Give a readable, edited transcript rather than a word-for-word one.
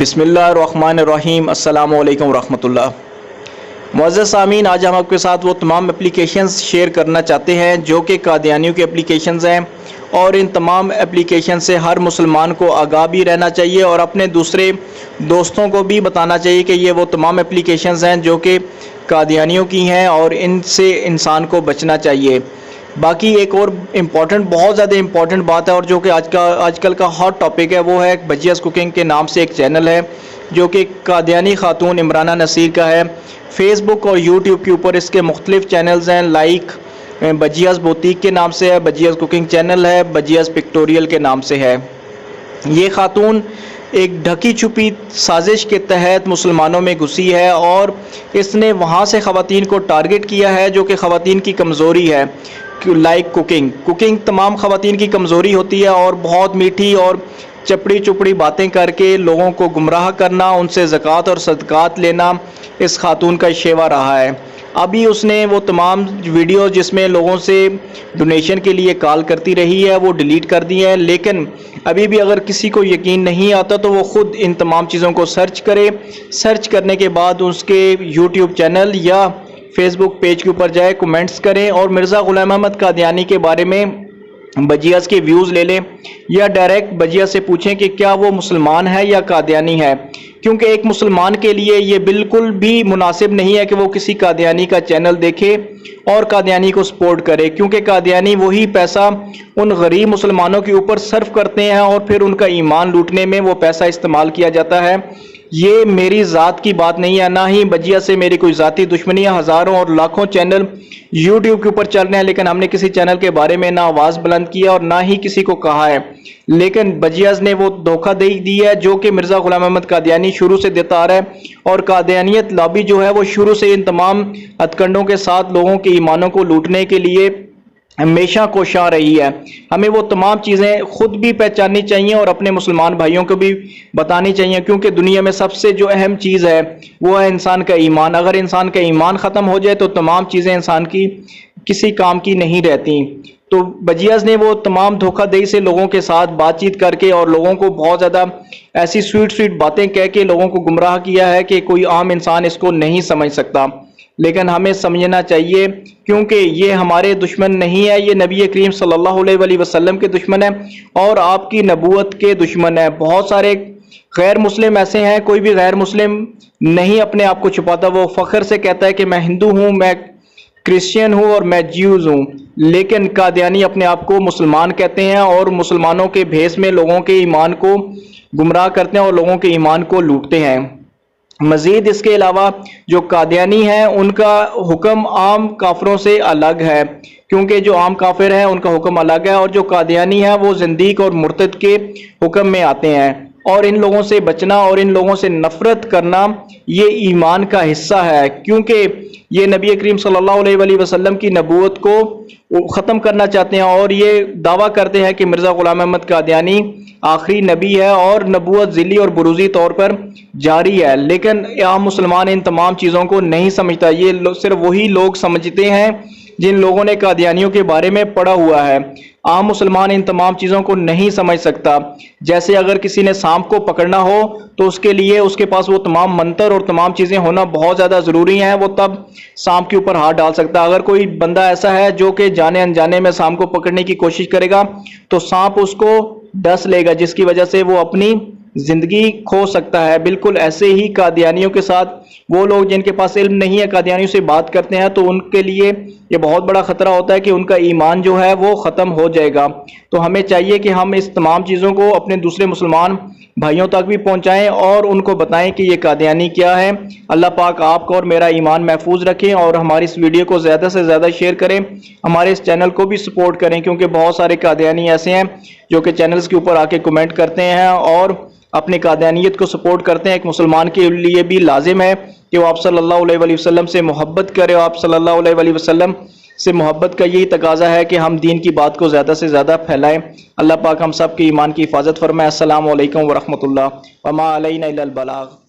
بسم اللہ الرحمن الرحیم۔ السلام علیکم ورحمۃ اللہ۔ معزز سامعین، آج ہم آپ کے ساتھ وہ تمام اپلیکیشنز شیئر کرنا چاہتے ہیں جو کہ قادیانیوں کی اپلیکیشنز ہیں، اور ان تمام اپلیکیشن سے ہر مسلمان کو آگاہ بھی رہنا چاہیے اور اپنے دوسرے دوستوں کو بھی بتانا چاہیے کہ یہ وہ تمام اپلیکیشنز ہیں جو کہ قادیانیوں کی ہیں اور ان سے انسان کو بچنا چاہیے۔ باقی ایک اور بہت زیادہ امپورٹنٹ بات ہے، اور جو کہ آج کل کا ہاٹ ٹاپک ہے، وہ ہے بجیس کوکنگ کے نام سے ایک چینل ہے جو کہ قادیانی خاتون عمرانہ نصیر کا ہے۔ فیس بک اور یوٹیوب کے اوپر اس کے مختلف چینلز ہیں، لائک بجیاس بوتیک کے نام سے ہے، بجیاس کوکنگ چینل ہے، بجیاس پکٹوریل کے نام سے ہے۔ یہ خاتون ایک ڈھکی چھپی سازش کے تحت مسلمانوں میں گھسی ہے، اور اس نے وہاں سے خواتین کو ٹارگٹ کیا ہے جو کہ خواتین کی کمزوری ہے، لائک کوکنگ تمام خواتین کی کمزوری ہوتی ہے، اور بہت میٹھی اور چپڑی چپڑی باتیں کر کے لوگوں کو گمراہ کرنا، ان سے زکوٰۃ اور صدقات لینا اس خاتون کا شیوا رہا ہے۔ ابھی اس نے وہ تمام ویڈیو جس میں لوگوں سے ڈونیشن کے لیے کال کرتی رہی ہے وہ ڈیلیٹ کر دی ہے، لیکن ابھی بھی اگر کسی کو یقین نہیں آتا تو وہ خود ان تمام چیزوں کو سرچ کرے، سرچ کرنے کے بعد اس کے یوٹیوب چینل یا فیس بک پیج کے اوپر جائے، کومنٹس کریں اور مرزا غلام احمد قادیانی کے بارے میں بجیاس کے ویوز لے لیں، یا ڈائریکٹ بجیاس سے پوچھیں کہ کیا وہ مسلمان ہے یا قادیانی ہے، کیونکہ ایک مسلمان کے لیے یہ بالکل بھی مناسب نہیں ہے کہ وہ کسی قادیانی کا چینل دیکھے اور قادیانی کو سپورٹ کرے، کیونکہ قادیانی وہی پیسہ ان غریب مسلمانوں کے اوپر صرف کرتے ہیں اور پھر ان کا ایمان لوٹنے میں وہ پیسہ استعمال کیا جاتا ہے۔ یہ میری ذات کی بات نہیں ہے، نہ ہی بجیاس سے میری کوئی ذاتی دشمنی ہے۔ ہزاروں اور لاکھوں چینل یوٹیوب کے اوپر چل رہے ہیں، لیکن ہم نے کسی چینل کے بارے میں نہ آواز بلند کیا اور نہ ہی کسی کو کہا ہے، لیکن بجیاس نے وہ دھوکہ دی ہے جو کہ مرزا غلام احمد قادیانی شروع سے دیتا آ رہا ہے، اور قادیانیت لابی جو ہے وہ شروع سے ان تمام ہتھ کنڈوں کے ساتھ لوگوں کے ایمانوں کو لوٹنے کے لیے ہمیشہ کوشاں رہی ہے۔ ہمیں وہ تمام چیزیں خود بھی پہچاننی چاہیے اور اپنے مسلمان بھائیوں کو بھی بتانی چاہیے، کیونکہ دنیا میں سب سے جو اہم چیز ہے وہ ہے انسان کا ایمان۔ اگر انسان کا ایمان ختم ہو جائے تو تمام چیزیں انسان کی کسی کام کی نہیں رہتی۔ تو بجیاس نے وہ تمام دھوکہ دہی سے لوگوں کے ساتھ بات چیت کر کے اور لوگوں کو بہت زیادہ ایسی سویٹ باتیں کہہ کے لوگوں کو گمراہ کیا ہے کہ کوئی عام انسان اس کو نہیں سمجھ سکتا، لیکن ہمیں سمجھنا چاہیے کیونکہ یہ ہمارے دشمن نہیں ہے، یہ نبی کریم صلی اللہ علیہ وسلم کے دشمن ہے اور آپ کی نبوت کے دشمن ہے۔ بہت سارے غیر مسلم ایسے ہیں، کوئی بھی غیر مسلم نہیں اپنے آپ کو چھپاتا، وہ فخر سے کہتا ہے کہ میں ہندو ہوں، میں کرسچین ہوں اور میں جیوز ہوں، لیکن قادیانی اپنے آپ کو مسلمان کہتے ہیں اور مسلمانوں کے بھیس میں لوگوں کے ایمان کو گمراہ کرتے ہیں اور لوگوں کے ایمان کو لوٹتے ہیں۔ مزید اس کے علاوہ جو قادیانی ہیں ان کا حکم عام کافروں سے الگ ہے، کیونکہ جو عام کافر ہیں ان کا حکم الگ ہے، اور جو قادیانی ہیں وہ زندیق اور مرتد کے حکم میں آتے ہیں، اور ان لوگوں سے بچنا اور ان لوگوں سے نفرت کرنا یہ ایمان کا حصہ ہے، کیونکہ یہ نبی کریم صلی اللہ علیہ وسلم کی نبوت کو ختم کرنا چاہتے ہیں، اور یہ دعویٰ کرتے ہیں کہ مرزا غلام احمد قادیانی آخری نبی ہے اور نبوت ذلی اور بروزی طور پر جاری ہے، لیکن عام مسلمان ان تمام چیزوں کو نہیں سمجھتا۔ یہ صرف وہی لوگ سمجھتے ہیں جن لوگوں نے قادیانیوں کے بارے میں پڑھا ہوا ہے، عام مسلمان ان تمام چیزوں کو نہیں سمجھ سکتا۔ جیسے اگر کسی نے سانپ کو پکڑنا ہو تو اس کے لیے اس کے پاس وہ تمام منتر اور تمام چیزیں ہونا بہت زیادہ ضروری ہیں، وہ تب سانپ کے اوپر ہاتھ ڈال سکتا۔ اگر کوئی بندہ ایسا ہے جو کہ جانے انجانے میں سانپ کو پکڑنے کی کوشش کرے گا تو سانپ اس کو ڈس لے گا، جس کی وجہ سے وہ اپنی زندگی کھو سکتا ہے۔ بالکل ایسے ہی قادیانیوں کے ساتھ وہ لوگ جن کے پاس علم نہیں ہے قادیانیوں سے بات کرتے ہیں تو ان کے لیے یہ بہت بڑا خطرہ ہوتا ہے کہ ان کا ایمان جو ہے وہ ختم ہو جائے گا۔ تو ہمیں چاہیے کہ ہم اس تمام چیزوں کو اپنے دوسرے مسلمان بھائیوں تک بھی پہنچائیں اور ان کو بتائیں کہ یہ قادیانی کیا ہے۔ اللہ پاک آپ کو اور میرا ایمان محفوظ رکھیں، اور ہماری اس ویڈیو کو زیادہ سے زیادہ شیئر کریں، ہمارے اس چینل کو بھی سپورٹ کریں، کیونکہ بہت سارے قادیانی ایسے ہیں جو کہ چینلز کے اوپر آ کے کمنٹ کرتے ہیں اور اپنی قادیانیت کو سپورٹ کرتے ہیں۔ ایک مسلمان کے لیے بھی لازم ہے کہ وہ آپ صلی اللہ علیہ وسلم سے محبت کرے، اور آپ صلی اللہ علیہ وسلم سے محبت کا یہی تقاضا ہے کہ ہم دین کی بات کو زیادہ سے زیادہ پھیلائیں۔ اللہ پاک ہم سب کے ایمان کی حفاظت فرمائے۔ السلام علیکم ورحمۃ اللہ، وما علینا الا البلاغ۔